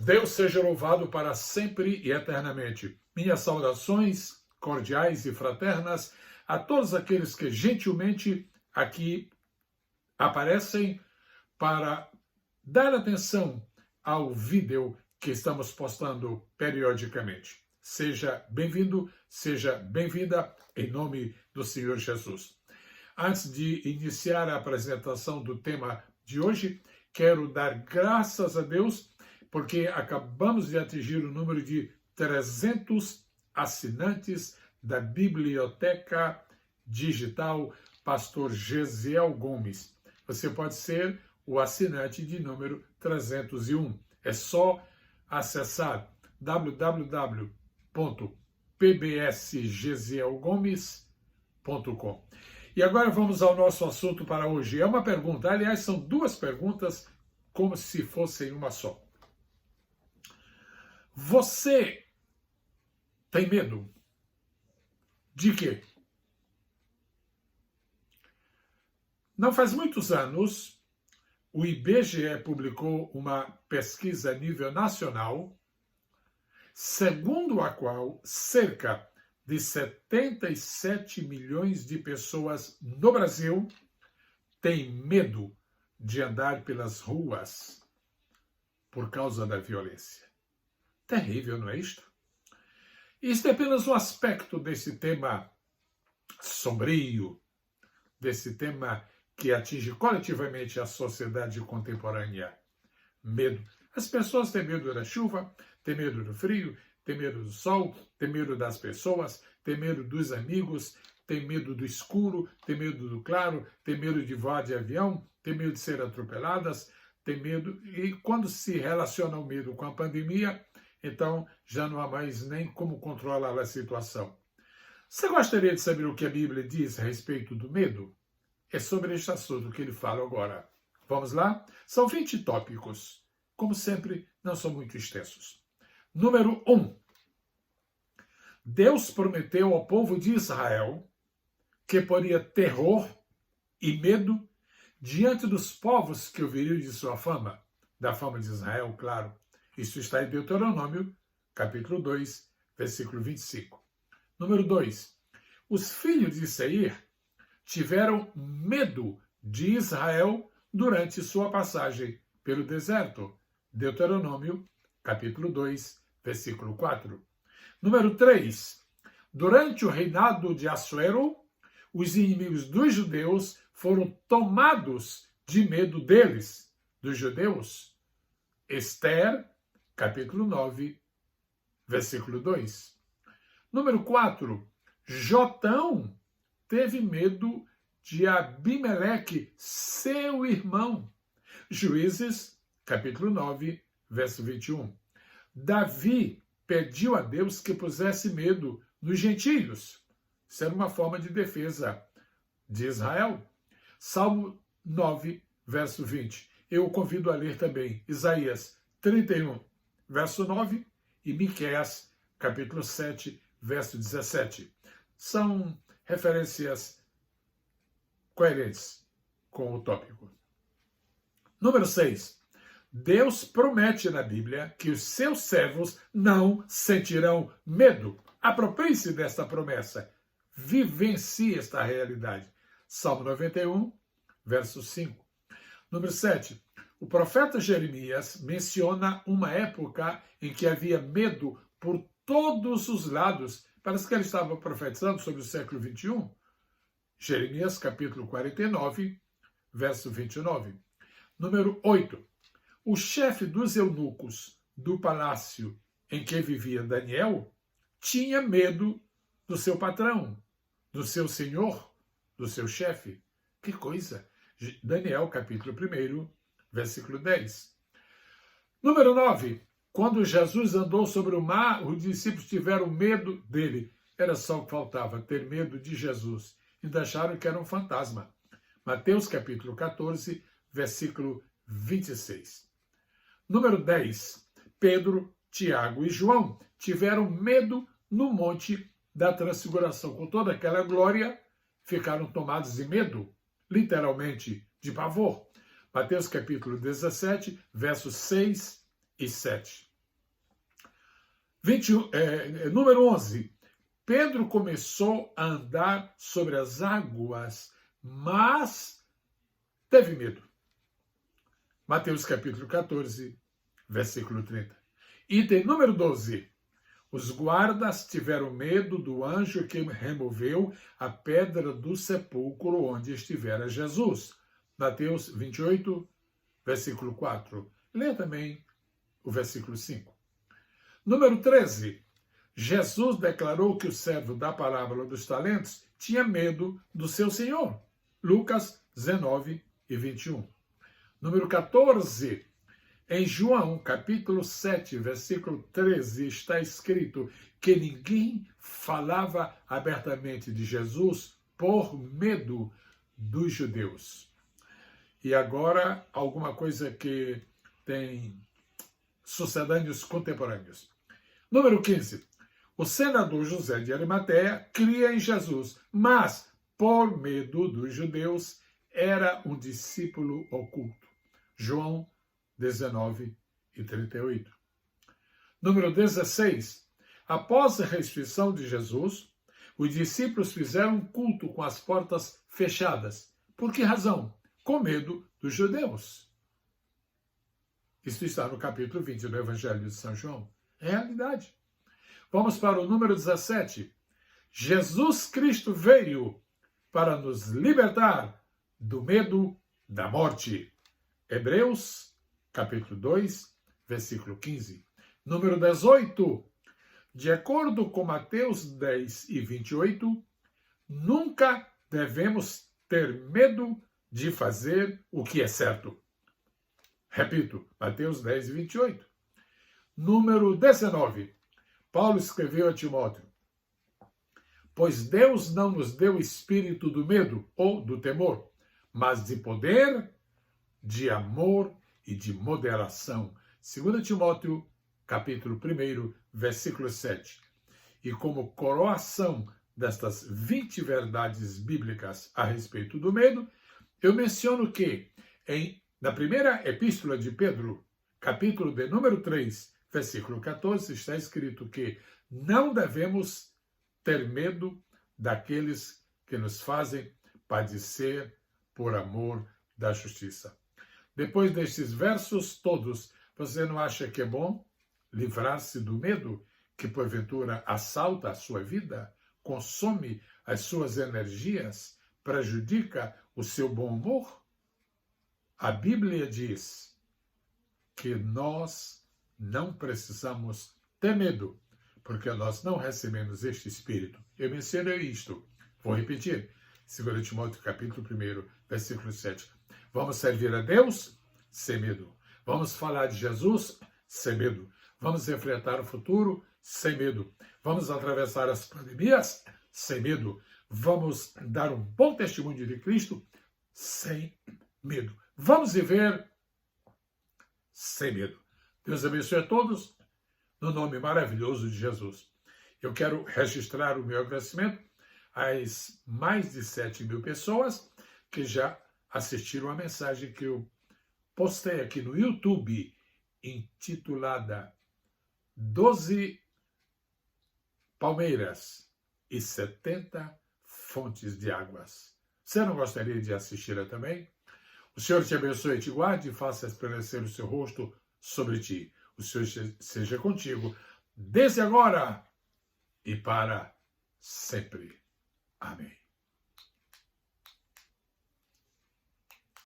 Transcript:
Deus seja louvado para sempre e eternamente. Minhas saudações cordiais e fraternas a todos aqueles que gentilmente aqui aparecem para dar atenção ao vídeo que estamos postando periodicamente. Seja bem-vindo, seja bem-vinda, em nome do Senhor Jesus. Antes de iniciar a apresentação do tema de hoje, quero dar graças a Deus porque acabamos de atingir o número de 300 assinantes da Biblioteca Digital Pastor Gesiel Gomes. Você pode ser o assinante de número 301. É só acessar www.pbsgesielgomes.com. E agora vamos ao nosso assunto para hoje. É uma pergunta, aliás, são duas perguntas como se fossem uma só. Você tem medo de quê? Não faz muitos anos, o IBGE publicou uma pesquisa a nível nacional, segundo a qual cerca de 77 milhões de pessoas no Brasil têm medo de andar pelas ruas por causa da violência. Terrível, não é isto? Isto é apenas um aspecto desse tema sombrio, desse tema que atinge coletivamente a sociedade contemporânea. Medo. As pessoas têm medo da chuva, têm medo do frio, têm medo do sol, têm medo das pessoas, têm medo dos amigos, têm medo do escuro, têm medo do claro, têm medo de voar de avião, têm medo de ser atropeladas, têm medo. E quando se relaciona o medo com a pandemia, então já não há mais nem como controlar a situação. Você gostaria de saber o que a Bíblia diz a respeito do medo? É sobre este assunto que ele fala agora. Vamos lá? São 20 tópicos. Como sempre, não são muito extensos. Número 1. Deus prometeu ao povo de Israel que poria terror e medo diante dos povos que ouviriam de sua fama, da fama de Israel, claro. Isso está em Deuteronômio, capítulo 2, versículo 25. Número 2. Os filhos de Seir tiveram medo de Israel durante sua passagem pelo deserto. Deuteronômio, capítulo 2, versículo 4. Número 3. Durante o reinado de Assuero, os inimigos dos judeus foram tomados de medo deles, dos judeus. Esther, capítulo 9, versículo 2. Número 4. Jotão teve medo de Abimeleque, seu irmão. Juízes, capítulo 9, verso 21. Davi pediu a Deus que pusesse medo nos gentios. Isso era uma forma de defesa de Israel. Salmo 9, verso 20. Eu o convido a ler também Isaías 31, verso 9 e Miqueias, capítulo 7, verso 17. São referências coerentes com o tópico. Número 6. Deus promete na Bíblia que os seus servos não sentirão medo. Aproprie-se desta promessa. Vivencie esta realidade. Salmo 91, verso 5. Número 7. O profeta Jeremias menciona uma época em que havia medo por todos os lados. Parece que ele estava profetizando sobre o século XXI. Jeremias, capítulo 49, verso 29. Número 8. O chefe dos eunucos do palácio em que vivia Daniel tinha medo do seu patrão, do seu senhor, do seu chefe. Que coisa! Daniel, capítulo 1, versículo 10. Número 9. Quando Jesus andou sobre o mar, os discípulos tiveram medo dele. Era só o que faltava, ter medo de Jesus. E acharam que era um fantasma. Mateus, capítulo 14, versículo 26. Número 10. Pedro, Tiago e João tiveram medo no monte da transfiguração. Com toda aquela glória, ficaram tomados de medo, literalmente de pavor. Mateus capítulo 17, versos 6 e 7. Número 11. Pedro começou a andar sobre as águas, mas teve medo. Mateus capítulo 14, versículo 30. Item número 12. Os guardas tiveram medo do anjo que removeu a pedra do sepulcro onde estivera Jesus. Mateus 28, versículo 4. Leia também o versículo 5. Número 13. Jesus declarou que o servo da parábola dos talentos tinha medo do seu senhor. Lucas 19 e 21. Número 14. Em João, capítulo 7, versículo 13, está escrito que ninguém falava abertamente de Jesus por medo dos judeus. E agora, alguma coisa que tem sucedâneos contemporâneos. Número 15. O senador José de Arimateia cria em Jesus, mas, por medo dos judeus, era um discípulo oculto. João 19 e 38. Número 16. Após a ressurreição de Jesus, os discípulos fizeram um culto com as portas fechadas. Por que razão? Com medo dos judeus. Isso está no capítulo 20 do Evangelho de São João. Realidade. Vamos para o número 17. Jesus Cristo veio para nos libertar do medo da morte. Hebreus capítulo 2, versículo 15. Número 18. De acordo com Mateus 10 e 28, nunca devemos ter medo de fazer o que é certo. Repito, Mateus 10 e 28. Número 19. Paulo escreveu a Timóteo: pois Deus não nos deu espírito do medo ou do temor, mas de poder, de amor e de moderação. 2 Timóteo, capítulo 1, versículo 7. E como coroação destas 20 verdades bíblicas a respeito do medo, eu menciono que, na primeira epístola de Pedro, capítulo de número 3, versículo 14, está escrito que não devemos ter medo daqueles que nos fazem padecer por amor da justiça. Depois destes versos todos, você não acha que é bom livrar-se do medo que porventura assalta a sua vida, consome as suas energias, prejudica o seu bom humor? A Bíblia diz que nós não precisamos ter medo, porque nós não recebemos este Espírito. Eu mencionei isto. Vou repetir. 2 Timóteo, capítulo 1, versículo 7. Vamos servir a Deus sem medo. Vamos falar de Jesus sem medo. Vamos enfrentar o futuro sem medo. Vamos atravessar as pandemias sem medo. Vamos dar um bom testemunho de Cristo sem medo. Vamos viver sem medo. Deus abençoe a todos, no nome maravilhoso de Jesus. Eu quero registrar o meu agradecimento às mais de 7.000 pessoas que já assistiram a mensagem que eu postei aqui no YouTube, intitulada 12 palmeiras e 70 fontes de águas. Você não gostaria de assistir também? O Senhor te abençoe e te guarde e faça resplandecer o seu rosto sobre ti. O Senhor seja contigo, desde agora e para sempre. Amém.